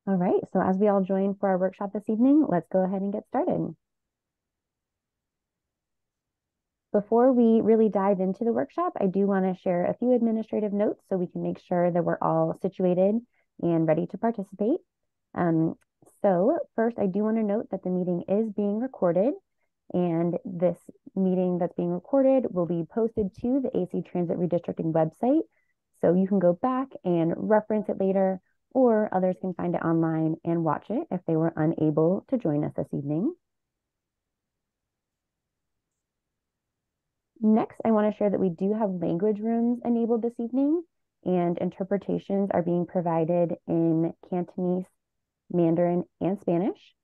All right, so as we all join for our workshop this evening, let's go ahead and get started. Before we really dive into the workshop, I do want to share a few administrative notes so we can make sure that we're all situated and ready to participate. So first, I do want to note that the meeting is being recorded, and this meeting that's being recorded will be posted to the AC Transit Redistricting website, so you can go back and reference it later, or others can find it online and watch it if they were unable to join us this evening. Next, I want to share that we do have language rooms enabled this evening, and interpretations are being provided in Cantonese, Mandarin, and Spanish.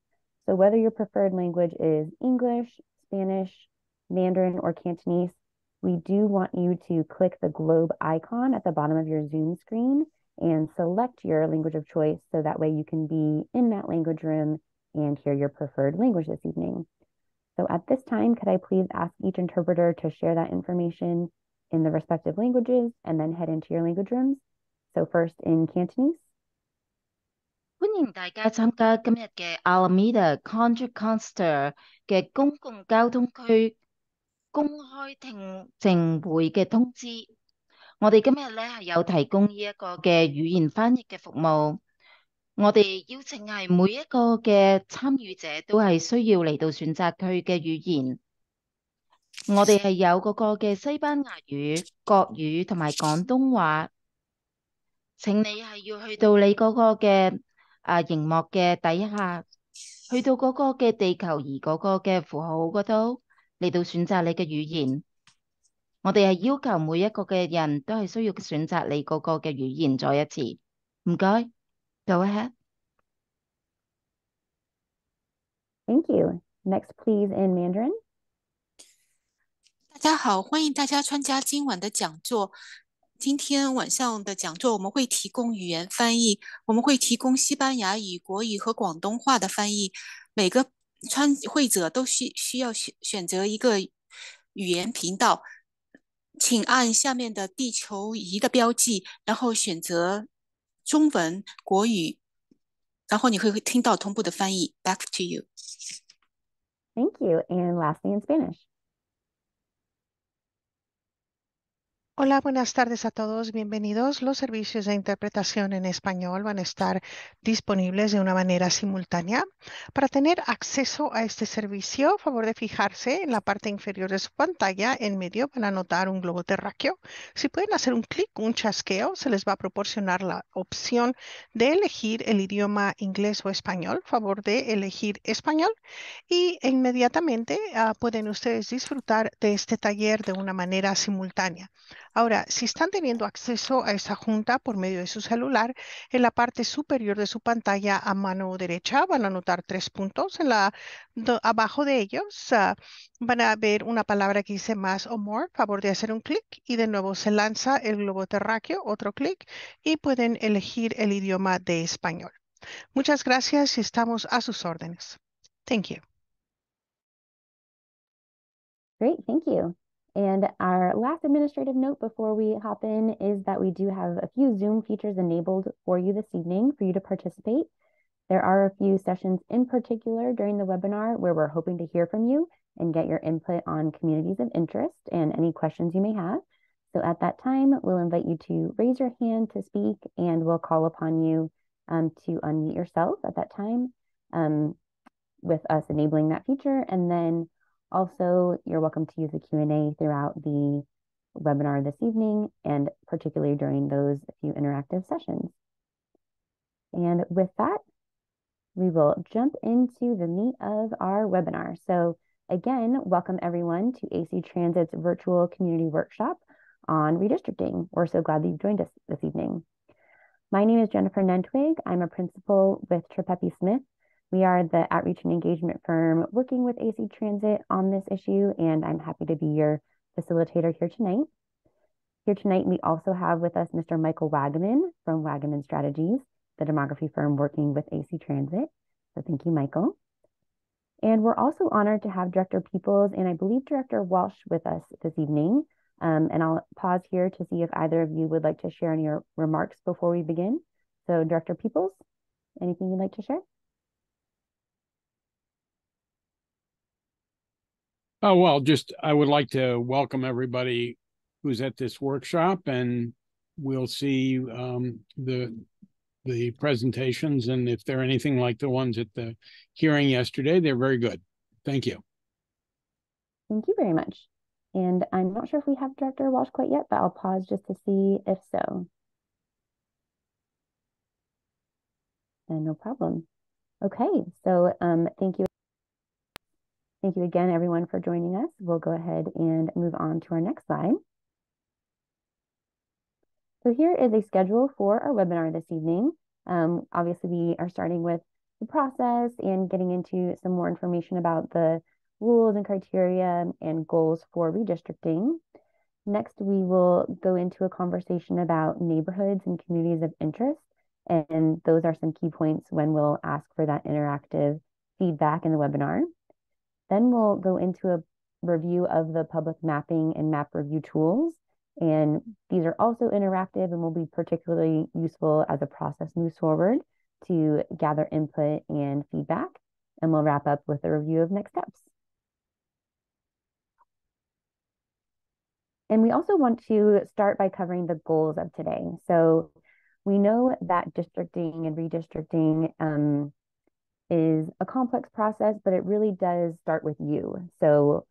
So whether your preferred language is English, Spanish, Mandarin, or Cantonese, we do want you to click the globe icon at the bottom of your Zoom screen and select your language of choice so that way you can be in that language room and hear your preferred language this evening. So at this time, could I please ask each interpreter to share that information in the respective languages and then head into your language rooms? So first in Cantonese. 歡迎大家參加今日嘅 Alameda Contra Costa 嘅公共交通區公開聽證會嘅通知。我哋今日咧係有提供呢一個嘅語言翻譯嘅服務。我哋邀請係每一個嘅參與者都係需要嚟到選擇佢嘅語言。我哋係有嗰個嘅西班牙語、國語同埋廣東話。請你係要去到你嗰個嘅熒幕嘅底下，去到嗰個嘅地球儀嗰個嘅符號嗰度嚟到選擇你嘅語言。我哋係要求每一個嘅人都係需要選擇你嗰個嘅語言再一次。唔該，Go ahead。Thank you. Next, please, in Mandarin. 大家好，欢迎大家参加今晚的讲座。今天晚上的讲座我们会提供语言翻译，我们会提供西班牙语、国语和广东话的翻译。每个参会者都需要选择一个语言频道，请按下面的地球仪的标记，然后选择中文、国语，然后你会听到同步的翻译。Back to you. Thank you. And lastly, in Spanish. Hola, buenas tardes a todos, bienvenidos. Los servicios de interpretación en español van a estar disponibles de una manera simultánea. Para tener acceso a este servicio, favor de fijarse en la parte inferior de su pantalla. En medio van a notar un globo terráqueo. Si pueden hacer un clic, un chasqueo, se les va a proporcionar la opción de elegir el idioma inglés o español. Favor de elegir español y inmediatamente pueden ustedes disfrutar de este taller de una manera simultánea. Ahora, si están teniendo acceso a esta junta por medio de su celular, en la parte superior de su pantalla a mano derecha van a notar 3 puntos. Abajo de ellos van a ver una palabra que dice más o more. Favor de hacer un clic y de nuevo se lanza el globo terráqueo, otro clic y pueden elegir el idioma de español. Muchas gracias y estamos a sus órdenes. Thank you. Great, thank you. And our last administrative note before we hop in is that we do have a few Zoom features enabled for you this evening for you to participate. There are a few sessions in particular during the webinar where we're hoping to hear from you and get your input on communities of interest and any questions you may have. So at that time, we'll invite you to raise your hand to speak and we'll call upon you to unmute yourself at that time with us enabling that feature. And then also, you're welcome to use the Q&A throughout the webinar this evening, and particularly during those few interactive sessions. And with that, we will jump into the meat of our webinar. So again, welcome everyone to AC Transit's virtual community workshop on redistricting. We're so glad that you've joined us this evening. My name is Jennifer Nentwig. I'm a principal with Trippepi Smith. We are the outreach and engagement firm working with AC Transit on this issue, and I'm happy to be your facilitator here tonight. Here tonight, we also have with us Mr. Michael Wagaman from Wagaman Strategies, the demography firm working with AC Transit. So thank you, Michael. And we're also honored to have Director Peoples and I believe Director Walsh with us this evening. And I'll pause here to see if either of you would like to share any remarks before we begin. So Director Peoples anything you'd like to share? Oh, well, I would like to welcome everybody who's at this workshop, and we'll see the presentations. And if they're anything like the ones at the hearing yesterday, they're very good. Thank you. Thank you very much. And I'm not sure if we have Director Walsh quite yet, but I'll pause just to see if so. And no problem. Okay, so thank you. Thank you again, everyone, for joining us. We'll go ahead and move on to our next slide. So here is a schedule for our webinar this evening. Obviously, we are starting with the process and getting into some more information about the rules and criteria and goals for redistricting. Next, we will go into a conversation about neighborhoods and communities of interest. And those are some key points when we'll ask for that interactive feedback in the webinar. Then we'll go into a review of the public mapping and map review tools. And these are also interactive and will be particularly useful as the process moves forward to gather input and feedback. And we'll wrap up with a review of next steps. And we also want to start by covering the goals of today. So we know that districting and redistricting is a complex process, but it really does start with you. So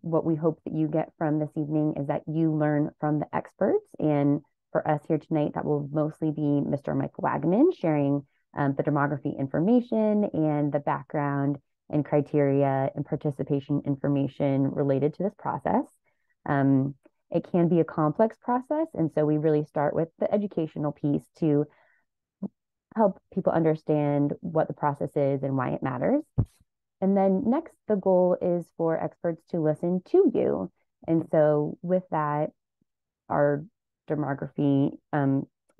what we hope that you get from this evening is that you learn from the experts. And for us here tonight, that will mostly be Mr. Michael Wagaman sharing the demography information and the background and criteria and participation information related to this process. It can be a complex process, and so we really start with the educational piece to help people understand what the process is and why it matters. And then next, the goal is for experts to listen to you. And so with that, our demography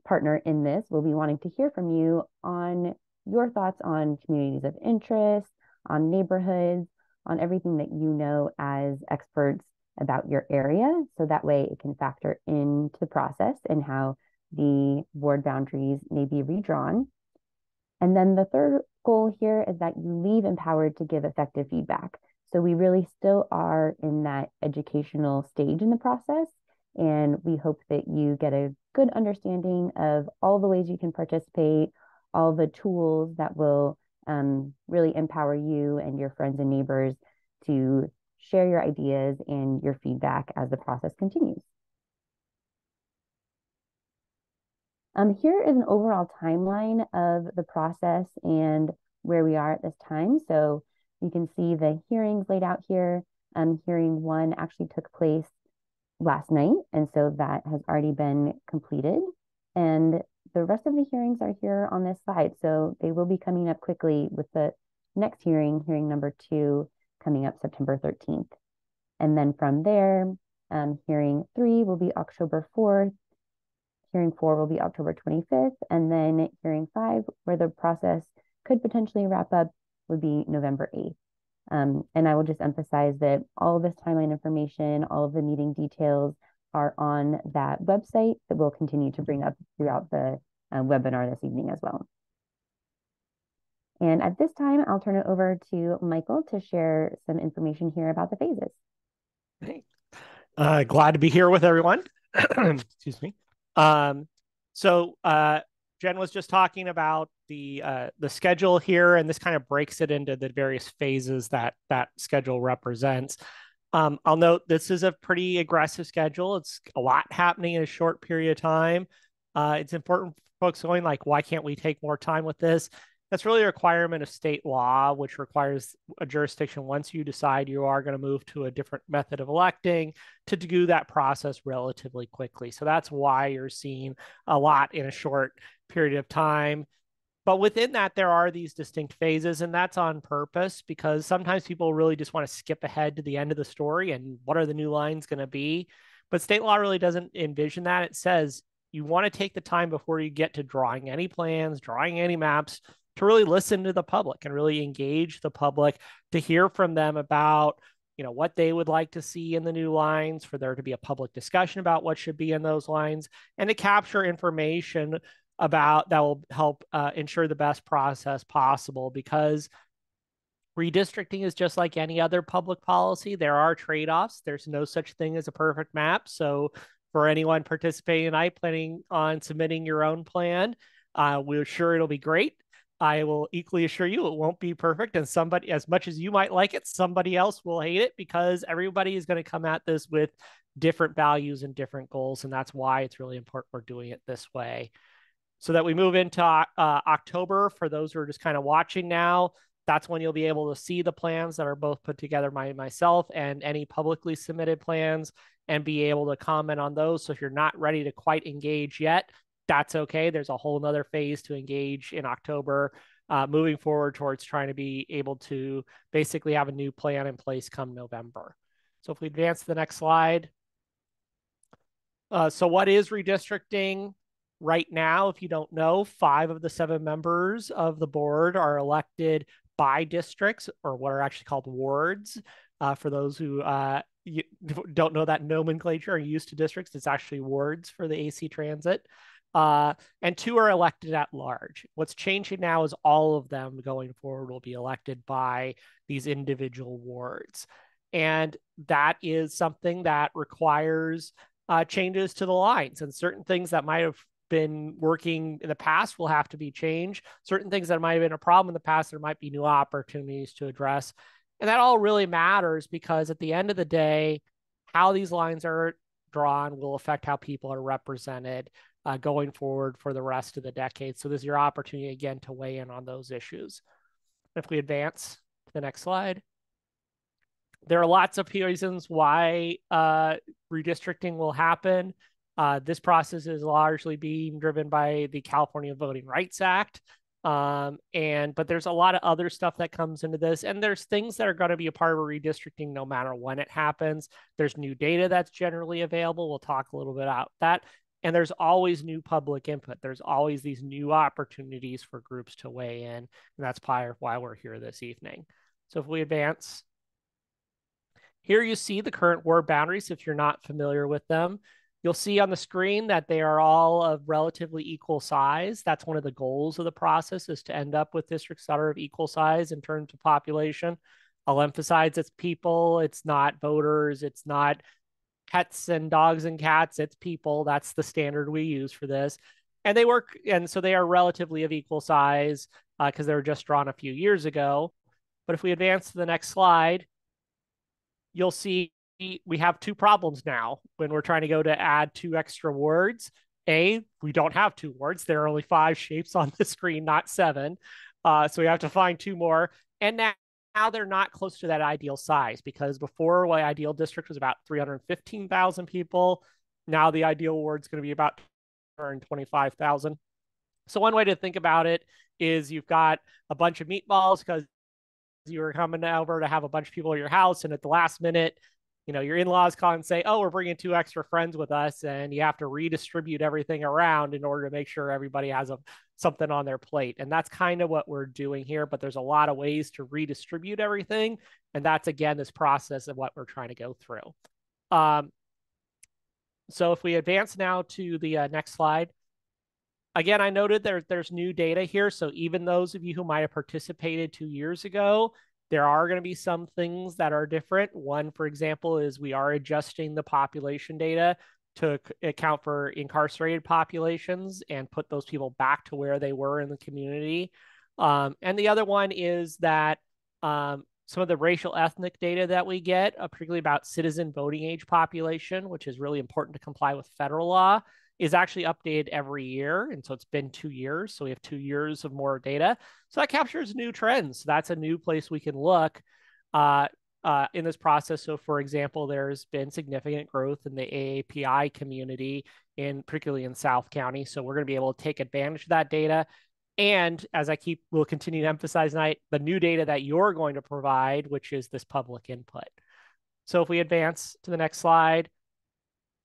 partner in this will be wanting to hear from you on your thoughts on communities of interest, on neighborhoods, on everything that you know as experts about your area. So that way it can factor into the process and how the board boundaries may be redrawn. And then the third goal here is that you leave empowered to give effective feedback. So we really still are in that educational stage in the process. And we hope that you get a good understanding of all the ways you can participate, all the tools that will really empower you and your friends and neighbors to share your ideas and your feedback as the process continues. Here is an overall timeline of the process and where we are at this time. So you can see the hearings laid out here. Hearing 1 actually took place last night, and so that has already been completed. And the rest of the hearings are here on this slide, so they will be coming up quickly with the next hearing, hearing number 2, coming up September 13th. And then from there, hearing 3 will be October 4th, hearing 4 will be October 25th, and then hearing 5, where the process could potentially wrap up, would be November 8th. And I will just emphasize that all of this timeline information, all of the meeting details are on that website that we'll continue to bring up throughout the webinar this evening as well. And at this time, I'll turn it over to Michael to share some information here about the phases. Hey. Glad to be here with everyone. Excuse me. Jen was just talking about the schedule here, and this kind of breaks it into the various phases that schedule represents. I'll note this is a pretty aggressive schedule. It's a lot happening in a short period of time. It's important for folks going like, why can't we take more time with this? That's really a requirement of state law, which requires a jurisdiction, once you decide you are going to move to a different method of electing, to do that process relatively quickly. So that's why you're seeing a lot in a short period of time. But within that, there are these distinct phases, and that's on purpose because sometimes people really just want to skip ahead to the end of the story and what are the new lines going to be. But state law really doesn't envision that. It says you want to take the time before you get to drawing any plans, drawing any maps, to really listen to the public and really engage the public, to hear from them about, what they would like to see in the new lines, for there to be a public discussion about what should be in those lines, and to capture information about that will help ensure the best process possible, because redistricting is just like any other public policy. There are trade-offs. There's no such thing as a perfect map. So for anyone participating tonight planning on submitting your own plan, we're sure it'll be great. I will equally assure you it won't be perfect. And somebody, as much as you might like it, somebody else will hate it, because everybody is going to come at this with different values and different goals. And that's why it's really important we're doing it this way. So that we move into October, for those who are just kind of watching now, that's when you'll be able to see the plans that are both put together by myself and any publicly submitted plans, and be able to comment on those. So if you're not ready to quite engage yet, that's okay. There's a whole nother phase to engage in October, moving forward towards trying to be able to basically have a new plan in place come November. So if we advance to the next slide. So what is redistricting? Right now, if you don't know, 5 of the 7 members of the board are elected by districts, or what are actually called wards. For those who don't know that nomenclature or used to districts, it's actually wards for the AC Transit. And 2 are elected at large. What's changing now is all of them going forward will be elected by these individual wards. And that is something that requires changes to the lines, and certain things that might have been working in the past will have to be changed. Certain things that might have been a problem in the past, there might be new opportunities to address. And that all really matters, because at the end of the day, how these lines are drawn will affect how people are represented going forward for the rest of the decade. So this is your opportunity again to weigh in on those issues. If we advance to the next slide. There are lots of reasons why redistricting will happen. This process is largely being driven by the California Voting Rights Act. But there's a lot of other stuff that comes into this, and there's things that are going to be a part of redistricting no matter when it happens. There's new data that's generally available. We'll talk a little bit about that. And there's always new public input. There's always these new opportunities for groups to weigh in. And that's part of why we're here this evening. So if we advance. Here you see the current ward boundaries if you're not familiar with them. You'll see on the screen that they are all of relatively equal size. That's one of the goals of the process, is to end up with districts that are of equal size in terms of population. I'll emphasize it's people, it's not voters, it's not pets and dogs and cats, it's people. That's the standard we use for this. And they work, and so they are relatively of equal size because they were just drawn a few years ago. But if we advance to the next slide, you'll see we have 2 problems now when we're trying to go to add 2 extra wards. A, we don't have 2 wards. There are only 5 shapes on the screen, not 7. So we have to find 2 more. And now they're not close to that ideal size, because before, my ideal district was about 315,000 people. Now the ideal ward is going to be about 225,000. So one way to think about it is you've got a bunch of meatballs because you were coming over to have a bunch of people at your house, and at the last minute, your in-laws call and say, oh, we're bringing 2 extra friends with us, and you have to redistribute everything around in order to make sure everybody has something on their plate. And that's kind of what we're doing here, but there's a lot of ways to redistribute everything. And that's, again, this process of what we're trying to go through. So if we advance now to the next slide. Again, I noted there's new data here. So even those of you who might have participated 2 years ago, there are going to be some things that are different. One, for example, is we are adjusting the population data to account for incarcerated populations and put those people back to where they were in the community. And the other one is that some of the racial ethnic data that we get, particularly about citizen voting age population, which is really important to comply with federal law, is actually updated every year. And so it's been 2 years. So we have 2 years of more data. So that captures new trends. So that's a new place we can look in this process. So for example, there's been significant growth in the AAPI community, particularly in South County. So we're going to be able to take advantage of that data. And as we'll continue to emphasize tonight, the new data that you're going to provide, which is this public input. So if we advance to the next slide,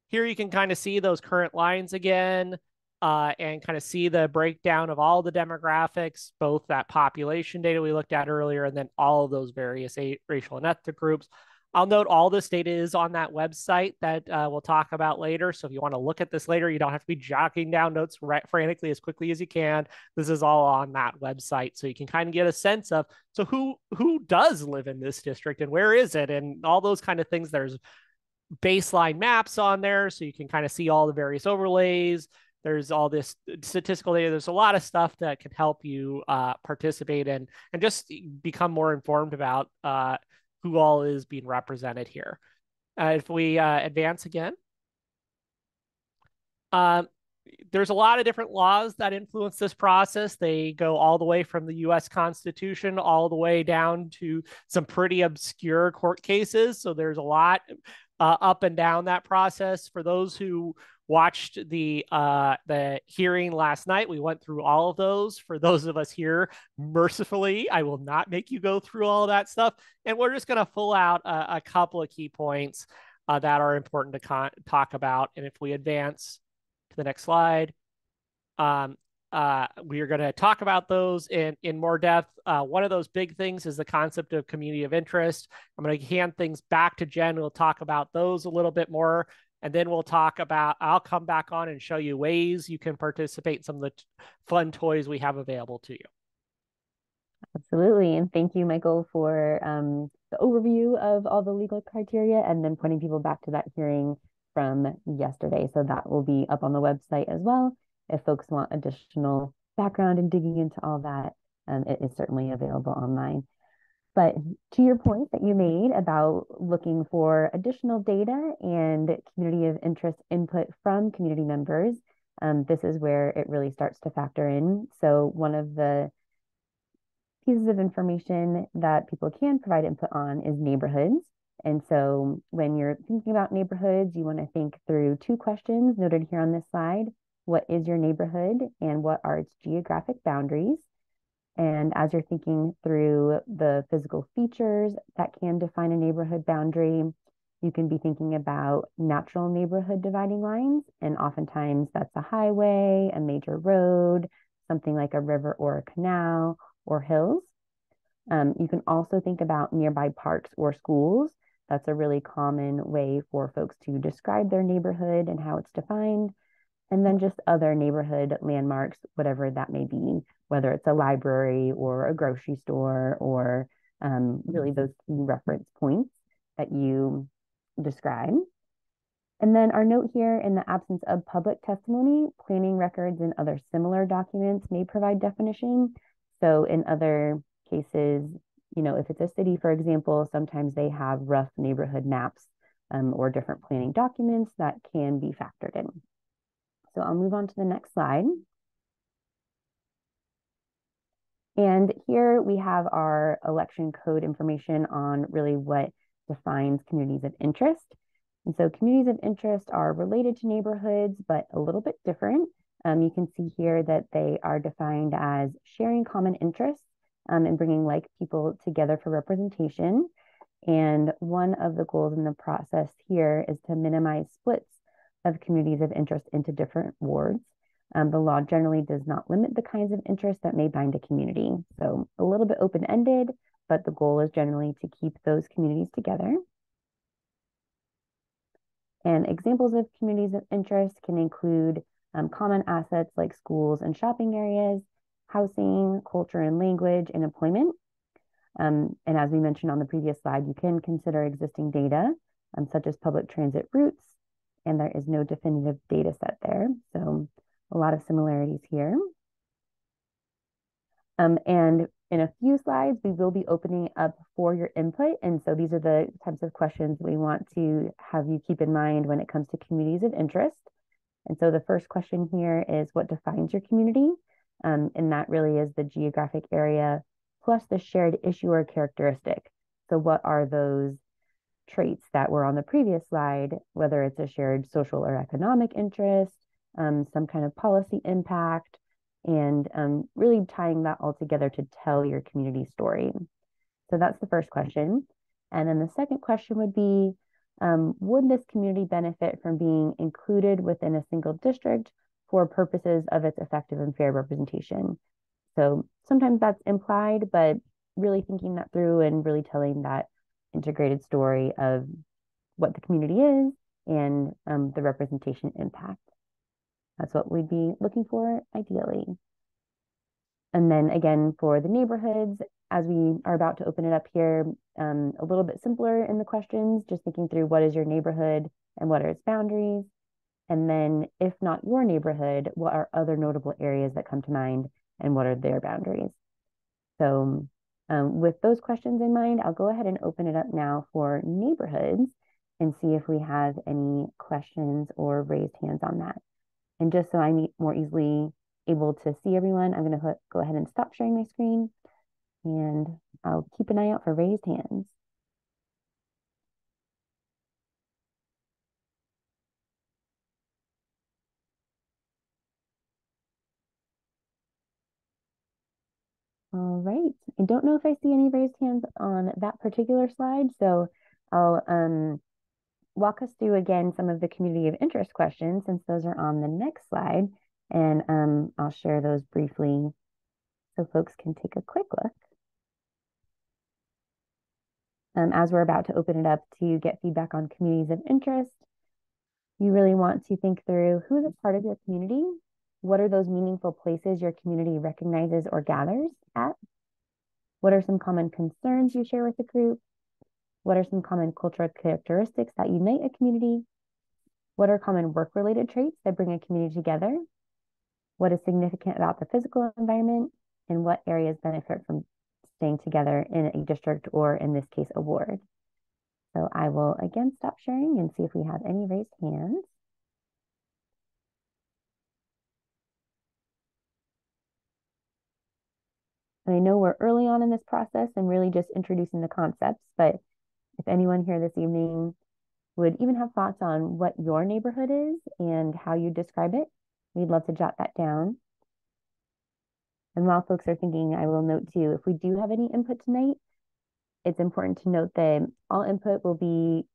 here you can kind of see those current lines again and kind of see the breakdown of all the demographics, both that population data we looked at earlier and then all of those various racial and ethnic groups. I'll note all this data is on that website that we'll talk about later. So if you want to look at this later, you don't have to be jotting down notes frantically as quickly as you can. This is all on that website. So you can kind of get a sense of, so who does live in this district and where is it? And all those kind of things. There's baseline maps on there. So you can kind of see all the various overlays. There's all this statistical data. There's a lot of stuff that can help you participate in and just become more informed about who all is being represented here. If we advance again, there's a lot of different laws that influence this process. They go all the way from the US Constitution all the way down to some pretty obscure court cases. So there's a lot up and down that process. For those who watched the hearing last night, we went through all of those. For those of us here, mercifully, I will not make you go through all that stuff. And we're just going to pull out a couple of key points that are important to talk about. And if we advance to the next slide, we are going to talk about those in more depth. One of those big things is the concept of community of interest. I'm going to hand things back to Jen. We'll talk about those a little bit more. And then we'll talk about, I'll come back on and show you ways you can participate in some of the fun toys we have available to you. Absolutely. And thank you, Michael, for the overview of all the legal criteria and then pointing people back to that hearing from yesterday. So that will be up on the website as well. If folks want additional background and digging into all that, it is certainly available online. But to your point that you made about looking for additional data and community of interest input from community members, this is where it really starts to factor in. So one of the pieces of information that people can provide input on is neighborhoods. And so when you're thinking about neighborhoods, you want to think through two questions noted here on this slide. What is your neighborhood and what are its geographic boundaries? And as you're thinking through the physical features that can define a neighborhood boundary, you can be thinking about natural neighborhood dividing lines. And oftentimes that's a highway, a major road, something like a river or a canal or hills. You can also think about nearby parks or schools. That's a really common way for folks to describe their neighborhood and how it's defined. And then just other neighborhood landmarks, whatever that may be, whether it's a library or a grocery store or really those key reference points that you describe. And then our note here, in the absence of public testimony, planning records and other similar documents may provide definition. So in other cases, you know, if it's a city, for example, sometimes they have rough neighborhood maps or different planning documents that can be factored in. So I'll move on to the next slide. And here we have our election code information on really what defines communities of interest. And so communities of interest are related to neighborhoods, but a little bit different. You can see here that they are defined as sharing common interests and bringing like people together for representation. And one of the goals in the process here is to minimize splits of communities of interest into different wards. The law generally does not limit the kinds of interests that may bind a community. So a little bit open-ended, but the goal is generally to keep those communities together. And examples of communities of interest can include common assets like schools and shopping areas, housing, culture and language, and employment. And as we mentioned on the previous slide, you can consider existing data, such as public transit routes, and there is no definitive data set there. So a lot of similarities here. And in a few slides, we will be opening up for your input. And so these are the types of questions we want to have you keep in mind when it comes to communities of interest. And so the first question here is, what defines your community? And that really is the geographic area plus the shared issue or characteristic. So what are those traits that were on the previous slide, whether it's a shared social or economic interest, some kind of policy impact, and really tying that all together to tell your community story. So that's the first question. And then the second question would be, would this community benefit from being included within a single district for purposes of its effective and fair representation? So sometimes that's implied, but really thinking that through and really telling that integrated story of what the community is and the representation impact. That's what we'd be looking for ideally. And then again, for the neighborhoods, as we are about to open it up here, a little bit simpler in the questions, just thinking through what is your neighborhood and what are its boundaries. And then if not your neighborhood, what are other notable areas that come to mind and what are their boundaries? So with those questions in mind, I'll go ahead and open it up now for neighborhoods and see if we have any questions or raised hands on that. And just so I'm more easily able to see everyone, I'm going to go ahead and stop sharing my screen and I'll keep an eye out for raised hands. All right. I don't know if I see any raised hands on that particular slide, so I'll walk us through again some of the community of interest questions since those are on the next slide, and I'll share those briefly so folks can take a quick look. As we're about to open it up to get feedback on communities of interest, you really want to think through who is a part of your community. What are those meaningful places your community recognizes or gathers at? What are some common concerns you share with the group? What are some common cultural characteristics that unite a community? What are common work-related traits that bring a community together? What is significant about the physical environment? And what areas benefit from staying together in a district or, in this case, a ward? So I will again stop sharing and see if we have any raised hands. And I know we're early on in this process and really just introducing the concepts, but if anyone here this evening would even have thoughts on what your neighborhood is and how you describe it, we'd love to jot that down. And while folks are thinking, I will note too, if we do have any input tonight, it's important to note that all input will be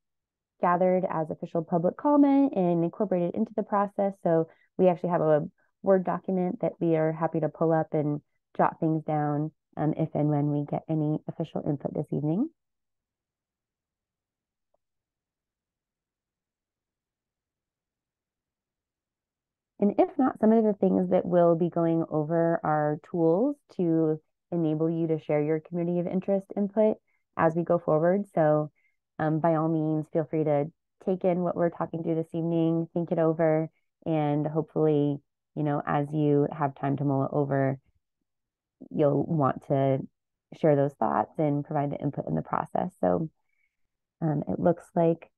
gathered as official public comment and incorporated into the process. So we actually have a Word document that we are happy to pull up and jot things down if and when we get any official input this evening. And if not, some of the things that we'll be going over are tools to enable you to share your community of interest input as we go forward. So by all means, feel free to take in what we're talking through this evening, think it over, and hopefully, you know, as you have time to mull it over, you'll want to share those thoughts and provide the input in the process. So it looks like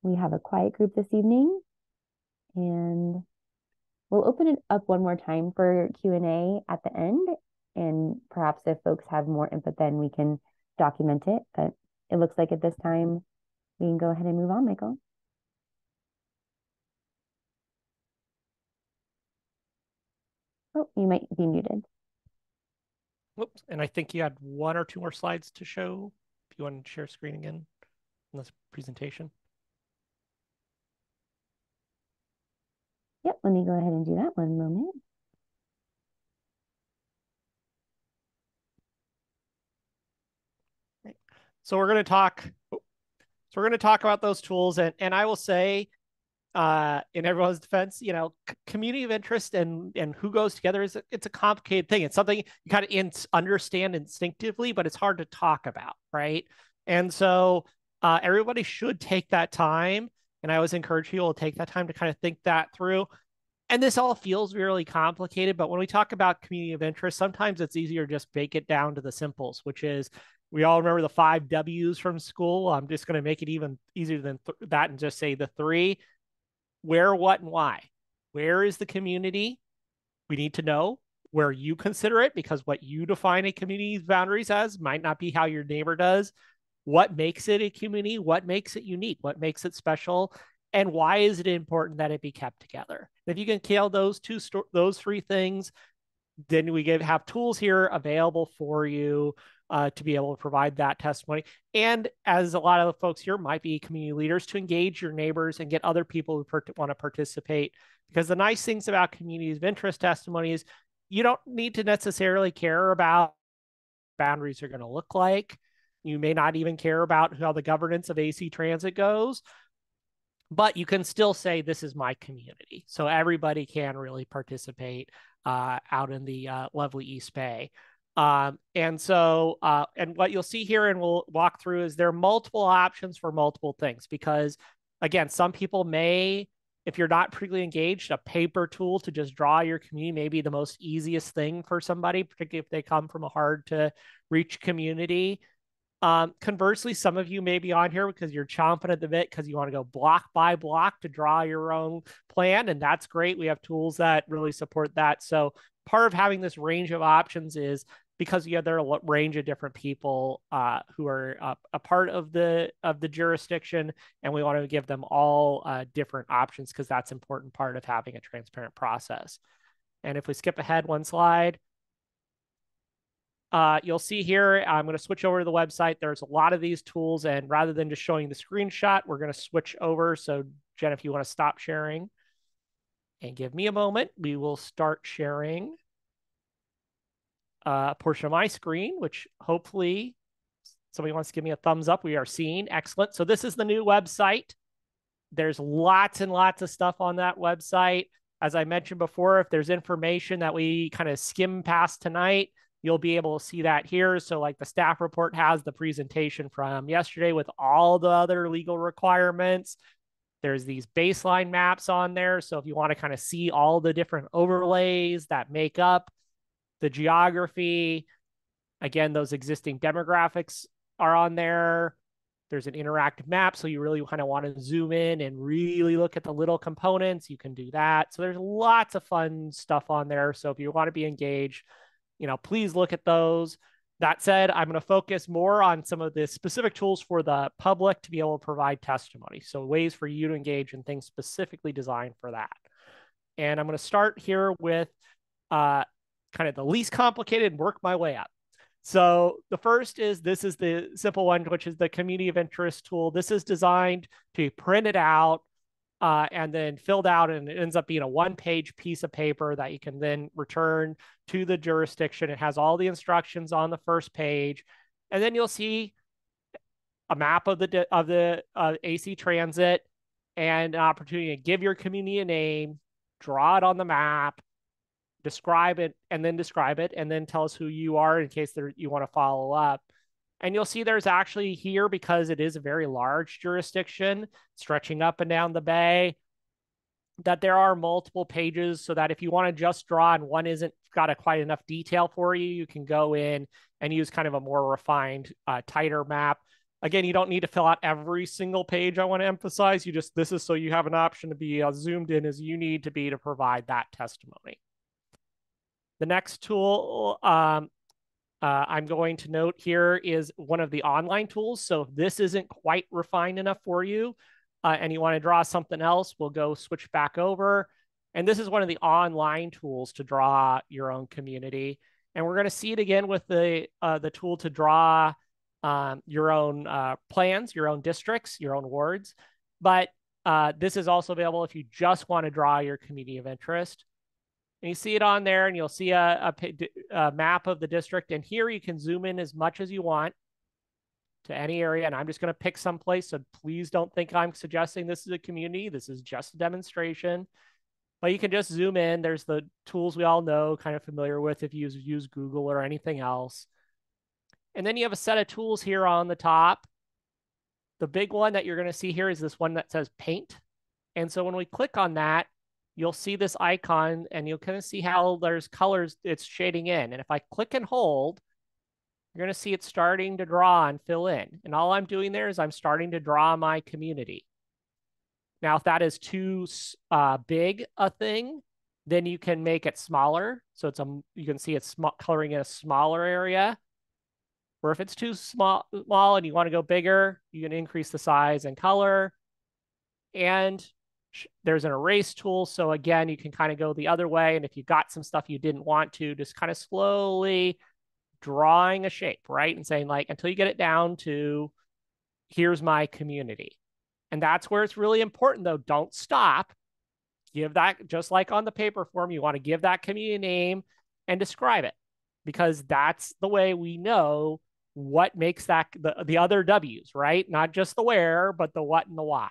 we have a quiet group this evening, and we'll open it up one more time for Q&A at the end, and perhaps if folks have more input, then we can document it. But it looks like at this time, we can go ahead and move on, Michael. Oh, you might be muted. Whoops, and I think you had one or two more slides to show. If you want to share screen again in this presentation. Yep, let me go ahead and do that one moment. So we're going to talk. So we're going to talk about those tools, and I will say, in everyone's defense, you know, community of interest and who goes together it's a complicated thing. It's something you kind of understand instinctively, but it's hard to talk about, right? And so everybody should take that time, and I always encourage people to take that time to kind of think that through. And this all feels really complicated, but when we talk about community of interest, sometimes it's easier to just bake it down to the simples, which is we all remember the 5 W's from school. I'm just going to make it even easier than that and just say the 3. Where, what, and why. Where is the community? We need to know where you consider it, because what you define a community's boundaries as might not be how your neighbor does. What makes it a community? What makes it unique? What makes it special? And why is it important that it be kept together? If you can kill those 3 things, then we have tools here available for you to be able to provide that testimony. And as a lot of the folks here might be community leaders, to engage your neighbors and get other people who want to participate. Because the nice things about communities of interest testimony is you don't need to necessarily care about boundaries are going to look like. You may not even care about how the governance of AC Transit goes, but you can still say, this is my community. So everybody can really participate out in the lovely East Bay. And what you'll see here, and we'll walk through, is there are multiple options for multiple things, because again, some people may, if you're not particularly engaged, a paper tool to just draw your community may be the most easiest thing for somebody, particularly if they come from a hard to reach community. Conversely, some of you may be on here because you're chomping at the bit because you want to go block by block to draw your own plan, and that's great. We have tools that really support that. So part of having this range of options is because there are a range of different people who are a part of the jurisdiction, and we want to give them all different options, because that's an important part of having a transparent process. And if we skip ahead one slide, you'll see here, I'm going to switch over to the website. There's a lot of these tools, and rather than just showing the screenshot, we're going to switch over. So Jen, if you want to stop sharing and give me a moment, we will start sharing a portion of my screen, which hopefully somebody wants to give me a thumbs up. We are seeing. Excellent. So this is the new website. There's lots and lots of stuff on that website. As I mentioned before, if there's information that we kind of skim past tonight, you'll be able to see that here. So like the staff report has the presentation from yesterday with all the other legal requirements. There's these baseline maps on there. So if you want to kind of see all the different overlays that make up the geography, again, those existing demographics are on there. There's an interactive map, so you really kind of want to zoom in and really look at the little components, you can do that. So there's lots of fun stuff on there. So if you want to be engaged, please look at those. That said, I'm going to focus more on some of the specific tools for the public to be able to provide testimony. So ways for you to engage in things specifically designed for that. And I'm going to start here with kind of the least complicated and work my way up. So the first is, this is the simple one, which is the community of interest tool. This is designed to be printed out and then filled out, and it ends up being a one-page piece of paper that you can then return to the jurisdiction. It has all the instructions on the first page, and then you'll see a map of the AC Transit and an opportunity to give your community a name, draw it on the map, describe it, and then tell us who you are in case you want to follow up. And you'll see there's actually here, because it is a very large jurisdiction stretching up and down the bay, that there are multiple pages, so that if you want to just draw and one isn't got quite enough detail for you, you can go in and use kind of a more refined, tighter map. Again, you don't need to fill out every single page. I want to emphasize, this is so you have an option to be as zoomed in as you need to be to provide that testimony. The next tool I'm going to note here is one of the online tools. So if this isn't quite refined enough for you and you want to draw something else, we'll go switch back over. And this is one of the online tools to draw your own community. And we're going to see it again with the tool to draw your own plans, your own districts, your own wards. But this is also available if you just want to draw your community of interest. And you see it on there, and you'll see a map of the district. And here you can zoom in as much as you want to any area. And I'm just going to pick some place. So please don't think I'm suggesting this is a community. This is just a demonstration. But you can just zoom in. There's the tools we all know, kind of familiar with if you use Google or anything else. And then you have a set of tools here on the top. The big one that you're going to see here is this one that says paint. And so when we click on that, you'll see this icon, and you'll kind of see how there's colors it's shading in. And if I click and hold, you're going to see it starting to draw and fill in. And all I'm doing there is I'm starting to draw my community. Now, if that is too big a thing, then you can make it smaller. So you can see it's coloring in a smaller area. Or if it's too small and you want to go bigger, you can increase the size and color. And there's an erase tool. So again, you can kind of go the other way. And if you got some stuff you didn't want to, just kind of slowly drawing a shape, right? And saying like, until you get it down to, here's my community. And that's where it's really important though. Don't stop. Give that, just like on the paper form, you want to give that community name and describe it, because that's the way we know what makes that the other W's, right? Not just the where, but the what and the why.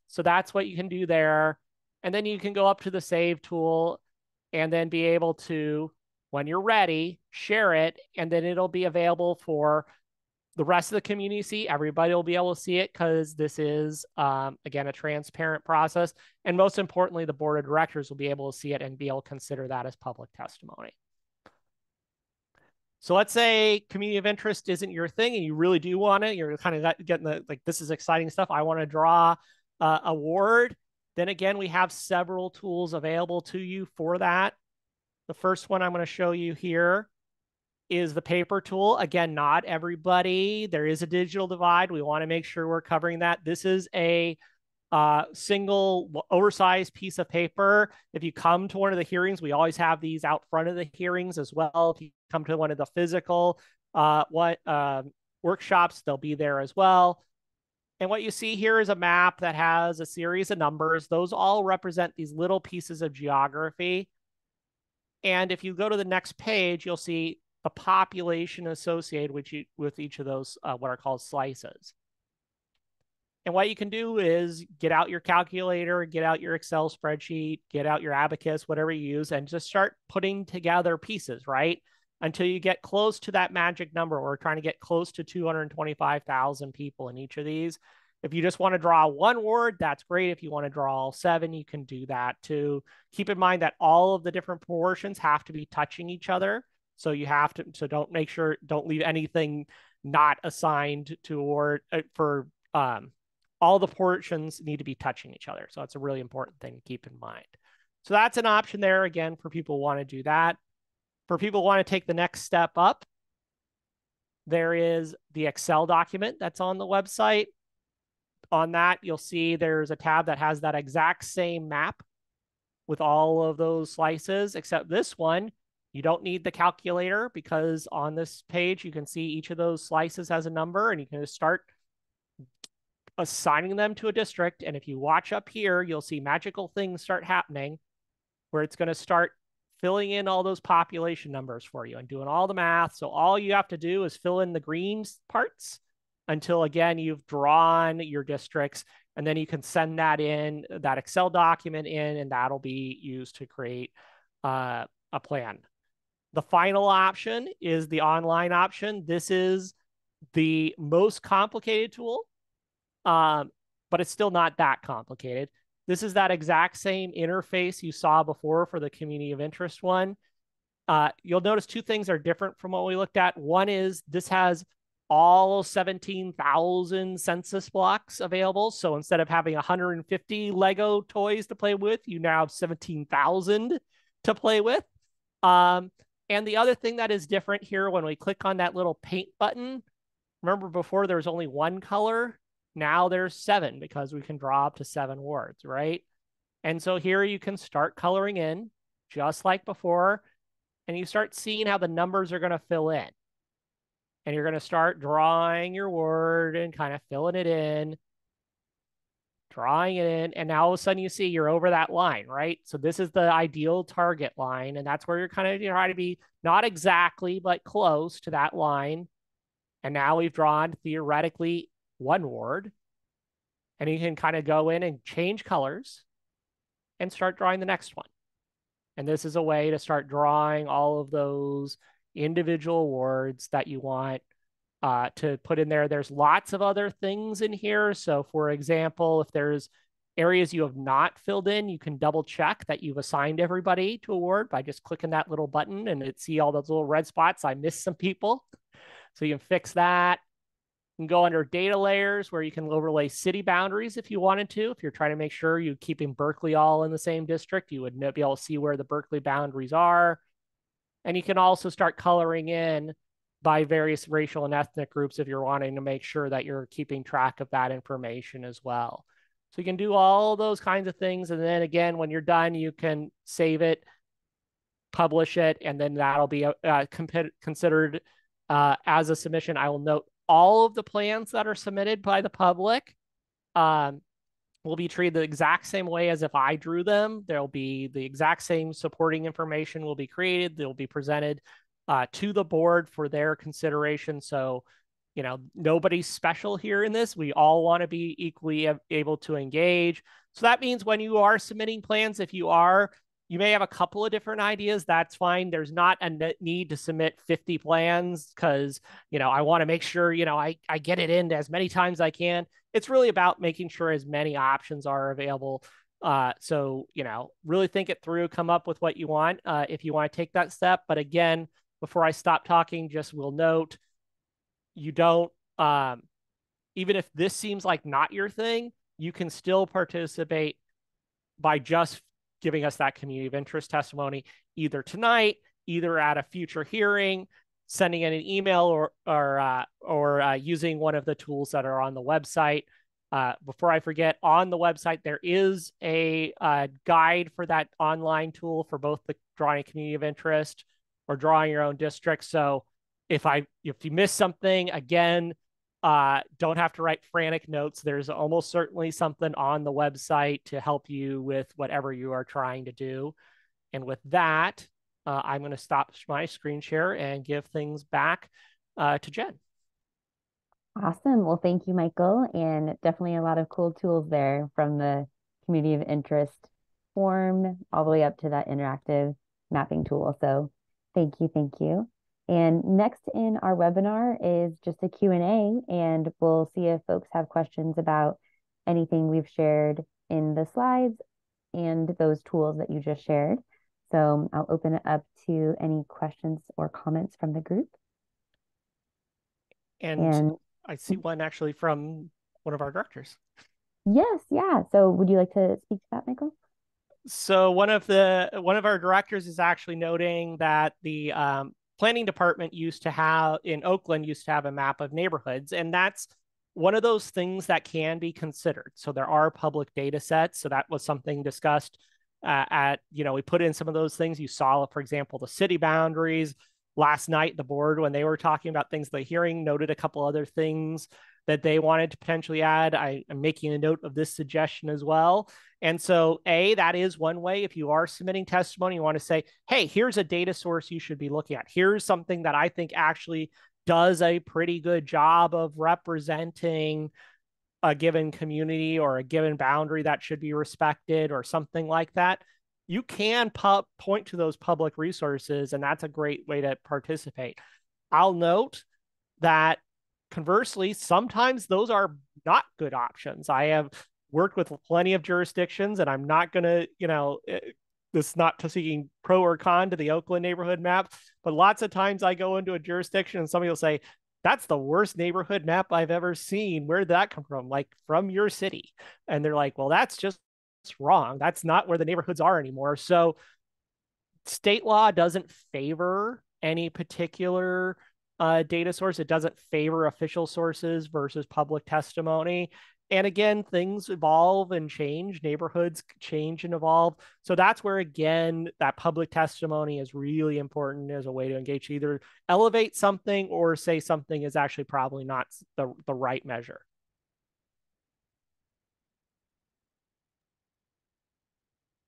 So that's what you can do there. And then you can go up to the save tool and then be able to, when you're ready, share it, and then it'll be available for the rest of the community to see. Everybody will be able to see it because this is, again, a transparent process. And most importantly, the board of directors will be able to see it and be able to consider that as public testimony. So let's say community of interest isn't your thing and you really do want it. You're kind of getting the, like, this is exciting stuff. I want to draw a ward. Then again, we have several tools available to you for that. The first one I'm going to show you here is the paper tool. Again, not everybody. There is a digital divide. We want to make sure we're covering that. This is a single oversized piece of paper. If you come to one of the hearings, we always have these out front of the hearings as well. If you come to one of the physical workshops, they'll be there as well. And what you see here is a map that has a series of numbers. Those all represent these little pieces of geography. And if you go to the next page, you'll see the population associated with each of those what are called slices. And what you can do is get out your calculator, get out your Excel spreadsheet, get out your abacus, whatever you use, and just start putting together pieces, right? Until you get close to that magic number. We're trying to get close to 225,000 people in each of these. If you just want to draw one word, that's great. If you want to draw all 7, you can do that too. Keep in mind that all of the different portions have to be touching each other. So you have to, so don't leave anything not assigned to or for, all the portions need to be touching each other. So that's a really important thing to keep in mind. So that's an option there, again, for people who want to do that. For people who want to take the next step up, there is the Excel document that's on the website. On that, you'll see there's a tab that has that exact same map with all of those slices, except this one, you don't need the calculator because on this page, you can see each of those slices has a number and you can just start assigning them to a district. And if you watch up here, you'll see magical things start happening where it's going to start filling in all those population numbers for you and doing all the math. So all you have to do is fill in the green parts until, again, you've drawn your districts, and then you can send that in, that Excel document in, and that'll be used to create a plan. The final option is the online option. This is the most complicated tool, but it's still not that complicated. This is that exact same interface you saw before for the community of interest one. You'll notice 2 things are different from what we looked at. One is this has all 17,000 census blocks available. So instead of having 150 Lego toys to play with, you now have 17,000 to play with. And the other thing that is different here, when we click on that little paint button, remember before there was only 1 color? Now there's 7 because we can draw up to 7 words, right? And so here you can start coloring in just like before, and you start seeing how the numbers are going to fill in. And you're going to start drawing your word and kind of filling it in, drawing it in. And now all of a sudden you see you're over that line, right? So this is the ideal target line. And that's where you're kind of trying to be not exactly, but close to that line. And now we've drawn theoretically 1 word. And you can kind of go in and change colors and start drawing the next one. And this is a way to start drawing all of those individual words that you want to put in there. There's lots of other things in here. So for example, if there's areas you have not filled in, you can double check that you've assigned everybody to a word by just clicking that little button and it see all those little red spots. I missed some people. So you can fix that. You can go under data layers where you can overlay city boundaries if you wanted to. If you're trying to make sure you're keeping Berkeley all in the same district, you would be able to see where the Berkeley boundaries are. And you can also start coloring in by various racial and ethnic groups if you're wanting to make sure that you're keeping track of that information as well. So you can do all those kinds of things. And then again, when you're done, you can save it, publish it, and then that'll be considered as a submission. I will note all of the plans that are submitted by the public will be treated the exact same way as if I drew them. There'll be the exact same supporting information will be created. They'll be presented to the board for their consideration. So nobody's special here in this. We all want to be equally able to engage. So that means when you are submitting plans, if you may have a couple of different ideas, that's fine. There's not a need to submit 50 plans because, I want to make sure, I get it in as many times as I can. It's really about making sure as many options are available. So, really think it through, come up with what you want if you want to take that step. But again, before I stop talking, just will note, you don't, even if this seems like not your thing, you can still participate by just giving us that community of interest testimony either tonight, either at a future hearing, sending in an email, or using one of the tools that are on the website. Before I forget, on the website, there is a guide for that online tool for both the drawing a community of interest or drawing your own district. So if you miss something, again, don't have to write frantic notes. There's almost certainly something on the website to help you with whatever you are trying to do. And with that, I'm going to stop my screen share and give things back to Jen. Awesome. Well, thank you, Michael. And definitely a lot of cool tools there, from the community of interest form all the way up to that interactive mapping tool. So thank you. Thank you. And next in our webinar is just a Q&A, and we'll see if folks have questions about anything we've shared in the slides and those tools that you just shared. So I'll open it up to any questions or comments from the group. And I see one actually from one of our directors. Yes, yeah. So would you like to speak to that, Michael? So one of our directors is actually noting that the planning department in Oakland used to have a map of neighborhoods, and that's one of those things that can be considered. So there are public data sets. So that was something discussed we put in some of those things. You saw, for example, the city boundaries. Last night, the board, when they were talking about things, the hearing noted a couple other things that they wanted to potentially add. I'm making a note of this suggestion as well. And so that is one way. If you are submitting testimony, you want to say, hey, here's a data source you should be looking at. Here's something that I think actually does a pretty good job of representing a given community or a given boundary that should be respected or something like that. You can point to those public resources, and that's a great way to participate. I'll note that conversely, sometimes those are not good options. I have worked with plenty of jurisdictions, and I'm not going to, this is not to seeking pro or con to the Oakland neighborhood map, but lots of times I go into a jurisdiction and somebody will say, that's the worst neighborhood map I've ever seen. Where did that come from? Like, from your city. And they're like, well, that's just wrong. That's not where the neighborhoods are anymore. So state law doesn't favor any particular data source. It doesn't favor official sources versus public testimony. And again, things evolve and change. Neighborhoods change and evolve. So that's where, again, that public testimony is really important as a way to engage, either elevate something or say something is actually probably not the right measure.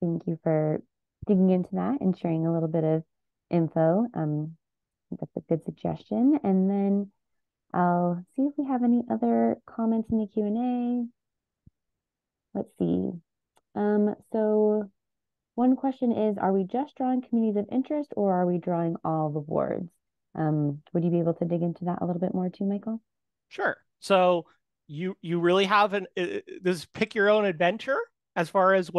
Thank you for digging into that and sharing a little bit of info. That's a good suggestion. And then I'll see if we have any other comments in the Q&A. Let's see. So one question is, are we just drawing communities of interest, or are we drawing all the wards? Would you be able to dig into that a little bit more too, Michael? Sure. So you really have this pick your own adventure as far as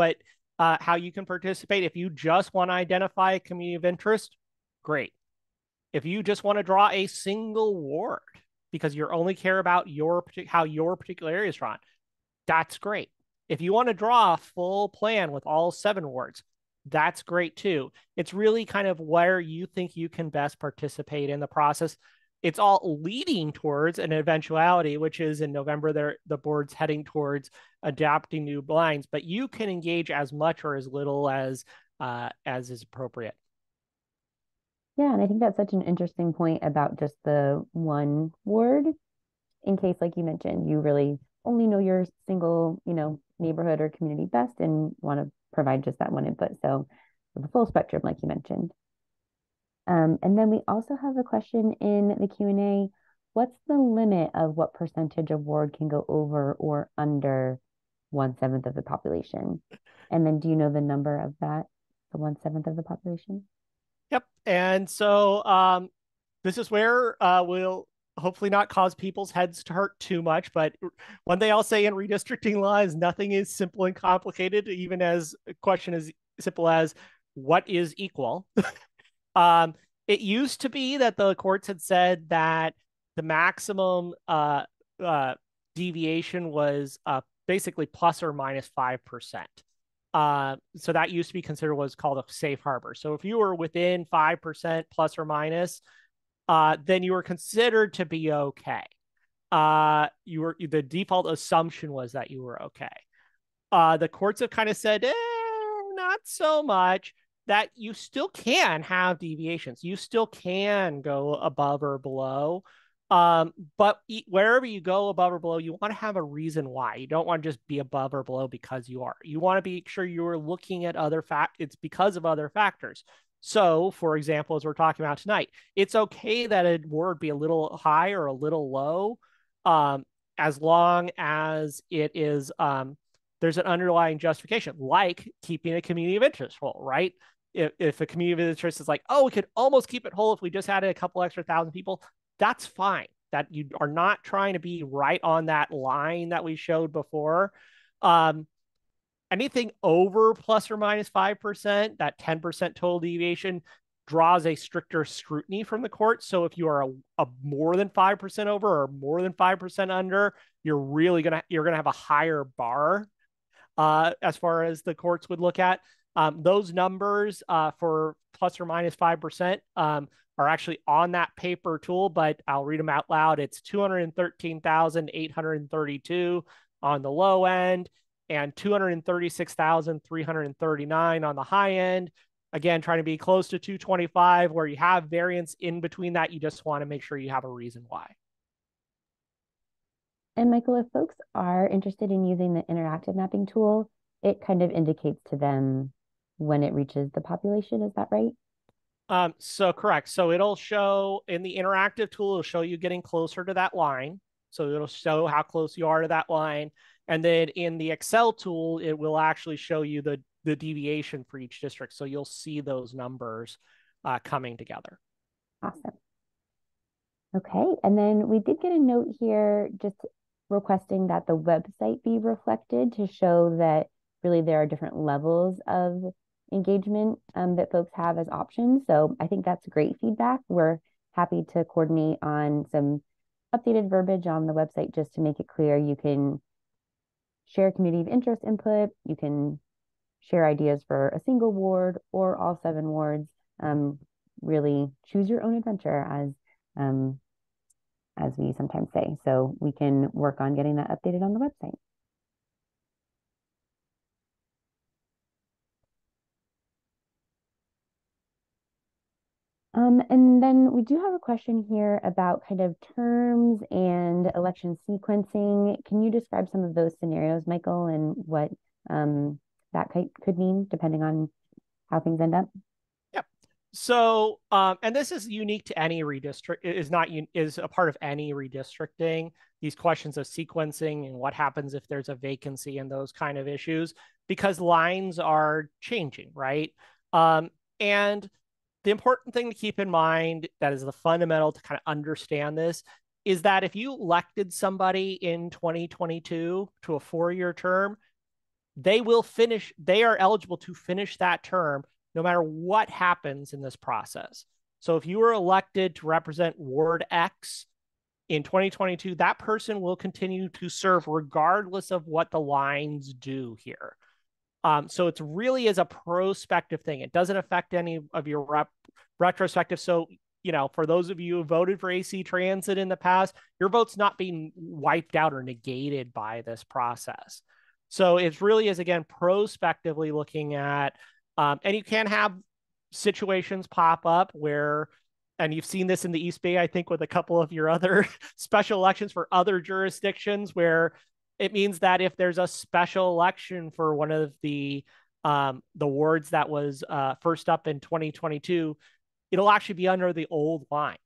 how you can participate. If you just want to identify a community of interest, great. If you just want to draw a single ward because you only care about how your particular area is drawn, that's great. If you want to draw a full plan with all 7 wards, that's great too. It's really kind of where you think you can best participate in the process. It's all leading towards an eventuality, which is in November, the board's heading towards adopting new blinds, but you can engage as much or as little as is appropriate. Yeah, and I think that's such an interesting point about just the one ward, in case, like you mentioned, you really only know your single, neighborhood or community best and want to provide just that one input. So the full spectrum, like you mentioned. And then we also have a question in the Q&A. what's the limit of what percentage of ward can go over or under 1/7 of the population? And then do you know the number of that, the 1/7 of the population? Yep. And so this is where we'll hopefully not cause people's heads to hurt too much. But one thing I'll say in redistricting law is nothing is simple and complicated, even as a question as simple as what is equal. It used to be that the courts had said that the maximum deviation was basically plus or minus 5%. So that used to be considered what's called a safe harbor. So if you were within 5% plus or minus, then you were considered to be okay. The default assumption was that you were okay. The courts have kind of said, not so much, that you still can have deviations. You still can go above or below. But wherever you go above or below, you want to have a reason why. You don't want to just be above or below because you are. You want to be sure you're looking at other it's because of other factors. So, for example, as we're talking about tonight, it's okay that a word be a little high or a little low, as long as it is there's an underlying justification, like keeping a community of interest whole, right? If a community of interest is like, oh, we could almost keep it whole if we just had a couple extra thousand people, that's fine. That you are not trying to be right on that line that we showed before. Anything over plus or minus 5%, that 10% total deviation draws a stricter scrutiny from the court. So if you are a more than 5% over or more than 5% under, you're gonna have a higher bar as far as the courts would look at. Those numbers for plus or minus 5% are actually on that paper tool, but I'll read them out loud. It's 213,832 on the low end and 236,339 on the high end. Again, trying to be close to 225, where you have variance in between that. You just want to make sure you have a reason why. And Michael, if folks are interested in using the interactive mapping tool, it kind of indicates to them when it reaches the population. Is that right? So correct. So it'll show in the interactive tool, it'll show you getting closer to that line. So it'll show how close you are to that line. And then in the Excel tool, it will actually show you the deviation for each district. So you'll see those numbers coming together. Awesome. Okay. And then we did get a note here just requesting that the website be reflected to show that really there are different levels of engagement that folks have as options. So I think that's great feedback. We're happy to coordinate on some updated verbiage on the website just to make it clear. You can share community of interest input. You can share ideas for a single ward or all 7 wards. Really choose your own adventure, as we sometimes say. So we can work on getting that updated on the website. And then we do have a question here about kind of terms and election sequencing. Can you describe some of those scenarios, Michael, and what that could mean depending on how things end up? Yep. So, and this is unique to any redistrict, is a part of any redistricting, these questions of sequencing and what happens if there's a vacancy and those kind of issues, because lines are changing, right? And the important thing to keep in mind that is the fundamental to kind of understand this is that if you elected somebody in 2022 to a 4-year term, they are eligible to finish that term no matter what happens in this process. So if you were elected to represent Ward X in 2022, that person will continue to serve regardless of what the lines do here. So it really is a prospective thing. It doesn't affect any of your retrospective. So, for those of you who voted for AC Transit in the past, your vote's not being wiped out or negated by this process. So it really is, again, prospectively looking at, and you can have situations pop up where, and you've seen this in the East Bay, I think, with a couple of your other special elections for other jurisdictions, where it means that if there's a special election for one of the wards that was first up in 2022, it'll actually be under the old lines.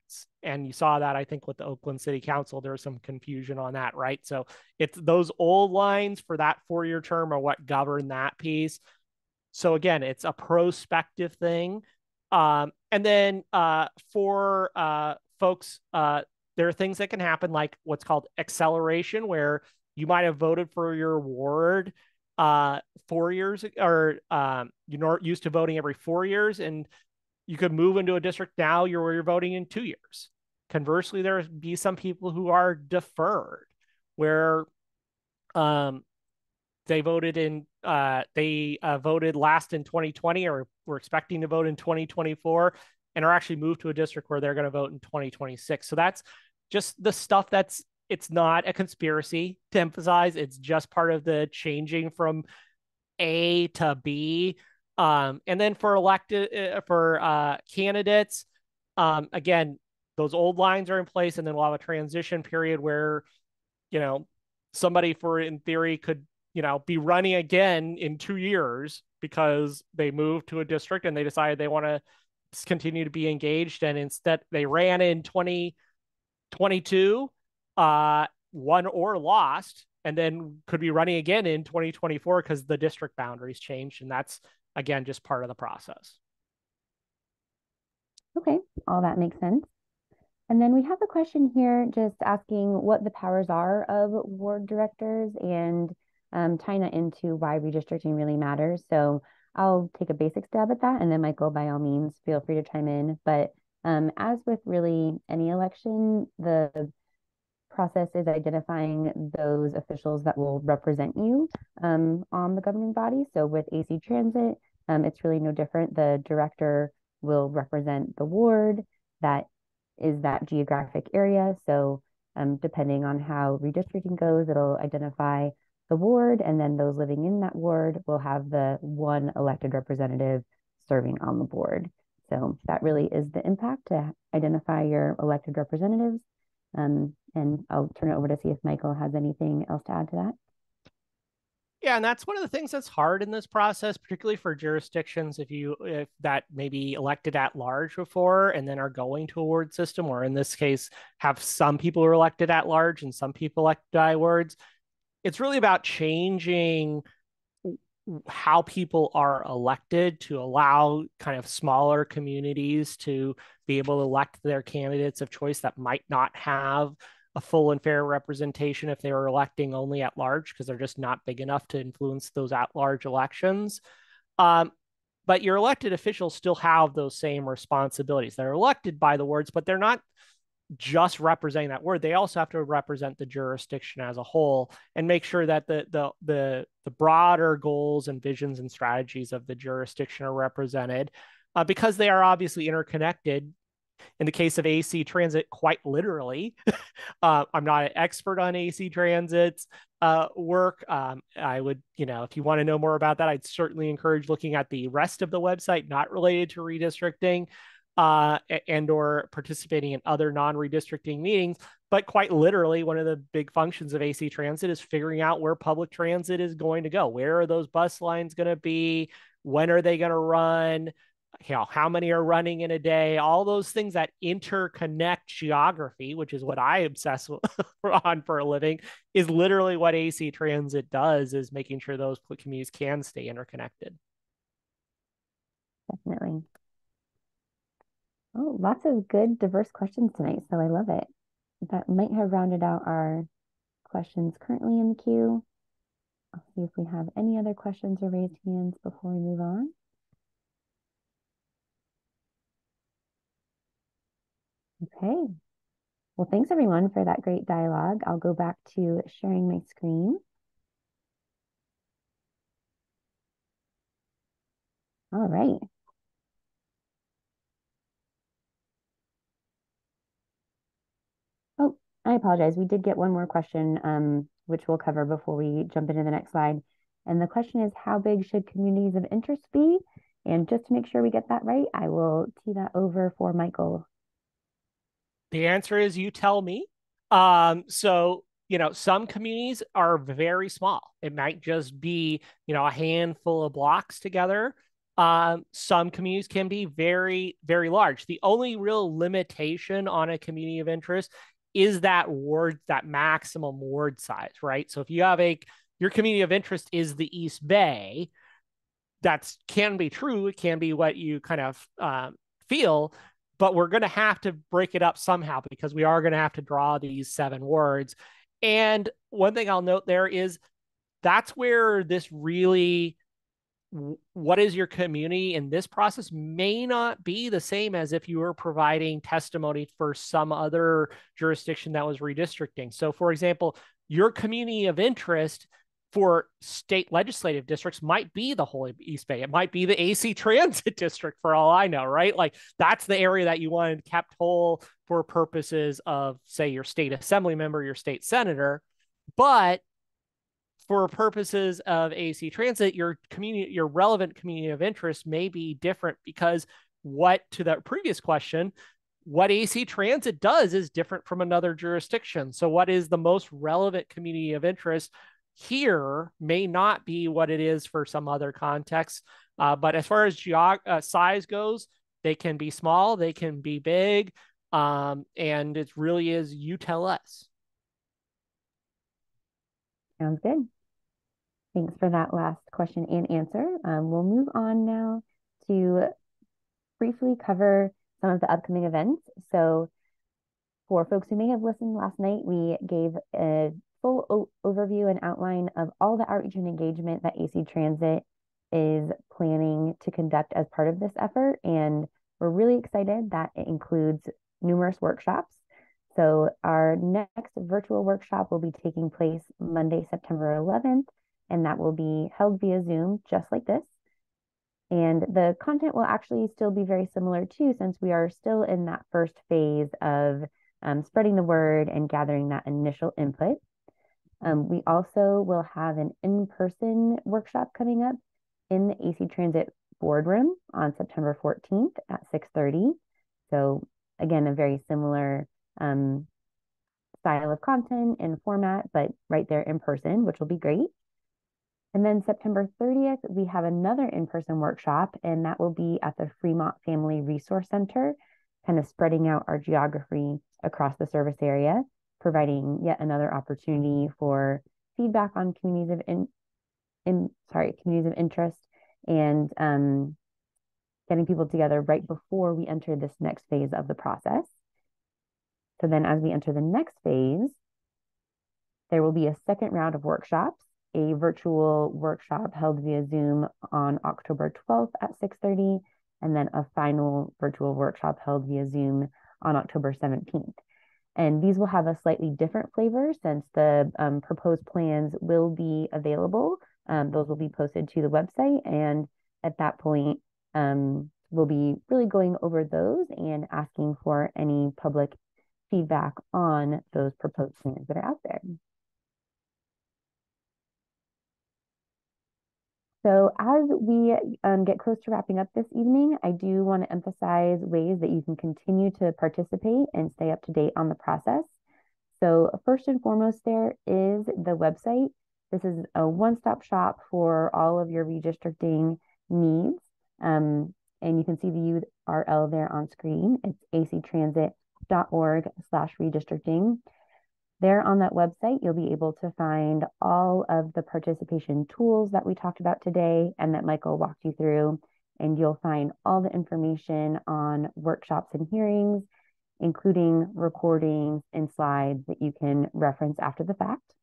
And you saw that, I think, with the Oakland City Council, there was some confusion on that, right? So it's those old lines for that 4-year term are what govern that piece. So again, it's a prospective thing. And then for folks, there are things that can happen like what's called acceleration, where you might have voted for your ward 4 years, or you're used to voting every 4 years, and you could move into a district now you're voting in 2 years. Conversely, there be some people who are deferred, where they voted last in 2020, or were expecting to vote in 2024, and are actually moved to a district where they're going to vote in 2026. So that's just the stuff it's not a conspiracy, to emphasize. It's just part of the changing from A to B. And then for candidates, again, those old lines are in place, and then we'll have a transition period where, somebody, in theory, could, be running again in 2 years because they moved to a district and they decided they want to continue to be engaged. And instead they ran in 2022, won or lost, and then could be running again in 2024 because the district boundaries changed. And that's, again, just part of the process. Okay, all that makes sense. And then we have a question here just asking what the powers are of ward directors, and tying that into why redistricting really matters. So I'll take a basic stab at that, and then Michael, by all means, feel free to chime in. But as with really any election, the process is identifying those officials that will represent you on the governing body. So with AC Transit, it's really no different. The director will represent the ward that is that geographic area. So depending on how redistricting goes, it'll identify the ward, and then those living in that ward will have the one elected representative serving on the board. So that really is the impact, to identify your elected representatives. And I'll turn it over to see if Michael has anything else to add to that. Yeah, and that's one of the things that's hard in this process, particularly for jurisdictions if that maybe elected at large before and then are going to a ward system, or in this case have some people who are elected at large and some people elected by wards. It's really about changing how people are elected to allow kind of smaller communities to be able to elect their candidates of choice that might not have a full and fair representation if they were electing only at large, because they're just not big enough to influence those at large elections. But your elected officials still have those same responsibilities. They're elected by the wards, but they're not just representing that word. They also have to represent the jurisdiction as a whole and make sure that the broader goals and visions and strategies of the jurisdiction are represented, because they are obviously interconnected. In the case of AC Transit, quite literally. I'm not an expert on AC Transit's work. I would, if you want to know more about that, I'd certainly encourage looking at the rest of the website not related to redistricting, and or participating in other non-redistricting meetings. But quite literally, one of the big functions of AC Transit is figuring out where public transit is going to go. Where are those bus lines going to be? When are they going to run? How many are running in a day? All those things that interconnect geography, which is what I obsess on for a living, is literally what AC Transit does, is making sure those communities can stay interconnected. Definitely. Oh, lots of good, diverse questions tonight, so I love it. That might have rounded out our questions currently in the queue. I'll see if we have any other questions or raised hands before we move on. Okay. Well, thanks everyone for that great dialogue. I'll go back to sharing my screen. All right. Oh, I apologize. We did get one more question, which we'll cover before we jump into the next slide. And the question is, how big should communities of interest be? And just to make sure we get that right, I will tee that over for Michael. The answer is, you tell me. So, some communities are very small. It might just be, a handful of blocks together. Some communities can be very, very large. The only real limitation on a community of interest is that maximum ward size, right? So if you have your community of interest is the East Bay, that can be true. It can be what you kind of feel, but we're going to have to break it up somehow because we are going to have to draw these 7 words. And one thing I'll note there is that's where this really, what is your community in this process may not be the same as if you were providing testimony for some other jurisdiction that was redistricting. So for example, your community of interest for state legislative districts might be the whole East Bay. It might be the AC Transit District for all I know, right? Like that's the area that you wanted kept whole for purposes of, say, your state assembly member, your state senator. But for purposes of AC Transit, your relevant community of interest may be different because to that previous question, what AC Transit does is different from another jurisdiction. So what is the most relevant community of interest here may not be what it is for some other context. But as far as size goes, they can be small, they can be big, and it really is you tell us. Sounds good. Thanks for that last question and answer. We'll move on now to briefly cover some of the upcoming events. So for folks who may have listened last night, we gave a full overview and outline of all the outreach and engagement that AC Transit is planning to conduct as part of this effort. And we're really excited that it includes numerous workshops. So our next virtual workshop will be taking place Monday, September 11th, and that will be held via Zoom, just like this. And the content will actually still be very similar too, since we are still in that first phase of spreading the word and gathering that initial input. We also will have an in-person workshop coming up in the AC Transit boardroom on September 14th at 6:30. So again, a very similar style of content and format, but right there in person, which will be great. And then September 30th, we have another in-person workshop, and that will be at the Fremont Family Resource Center, kind of spreading out our geography across the service area, providing yet another opportunity for feedback on communities of interest, and getting people together right before we enter this next phase of the process. So then as we enter the next phase, there will be a second round of workshops, a virtual workshop held via Zoom on October 12th at 6:30, and then a final virtual workshop held via Zoom on October 17th. And these will have a slightly different flavor since the proposed plans will be available. Those will be posted to the website. And at that point, we'll be really going over those and asking for any public feedback on those proposed plans that are out there. So as we get close to wrapping up this evening, I do want to emphasize ways that you can continue to participate and stay up to date on the process. So first and foremost, there is the website. This is a one-stop shop for all of your redistricting needs. And you can see the URL there on screen. It's actransit.org/redistricting. There on that website, you'll be able to find all of the participation tools that we talked about today and that Michael walked you through. And you'll find all the information on workshops and hearings, including recordings and slides that you can reference after the fact.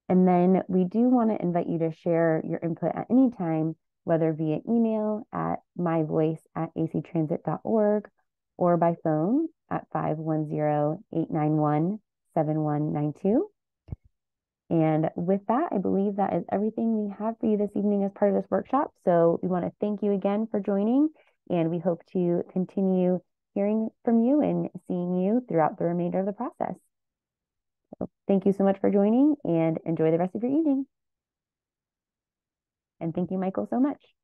And then we do want to invite you to share your input at any time, whether via email at myvoice@actransit.org or by phone at 510-891-7192. And with that, I believe that is everything we have for you this evening as part of this workshop. So we want to thank you again for joining, and we hope to continue hearing from you and seeing you throughout the remainder of the process. So thank you so much for joining, and enjoy the rest of your evening. And thank you, Michael, so much.